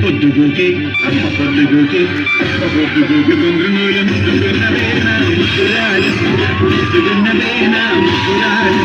పొద్దుగోకి అమ్మ పొద్దుగోకి పొద్దుగోకి గుండ్రునూల ముద్దుగున్నవేనా ముద్దురాలు ముద్దుగున్నవేనా ముద్దురాలు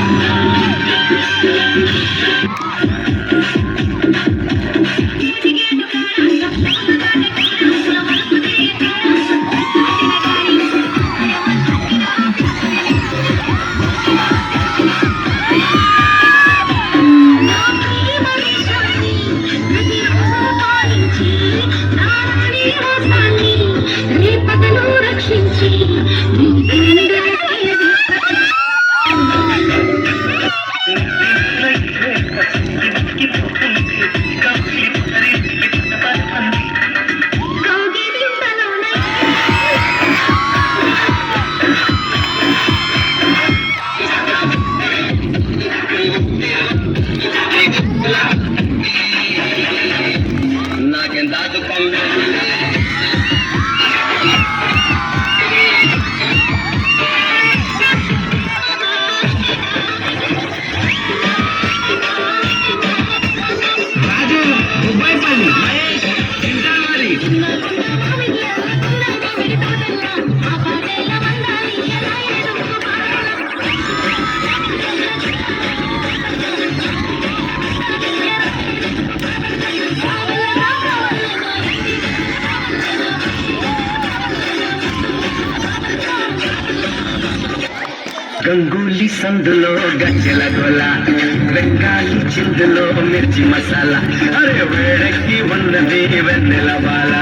నాకెంత దుఃఖం రాజు ఉబ్బాయిపల్లి మహేష్ ఇంటాలి గంగూలీ సందులో గజ్జల గొల బెంగాలీ చిందులో మిర్చి మసాలా అరే వేడెక్కి ఉన్నది వెన్నెల బాల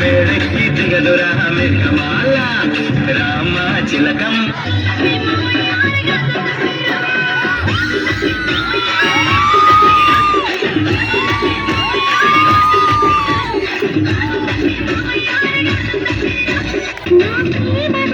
వేడెక్కి దిగదురా మిర్గమాల రామ చిలకం నా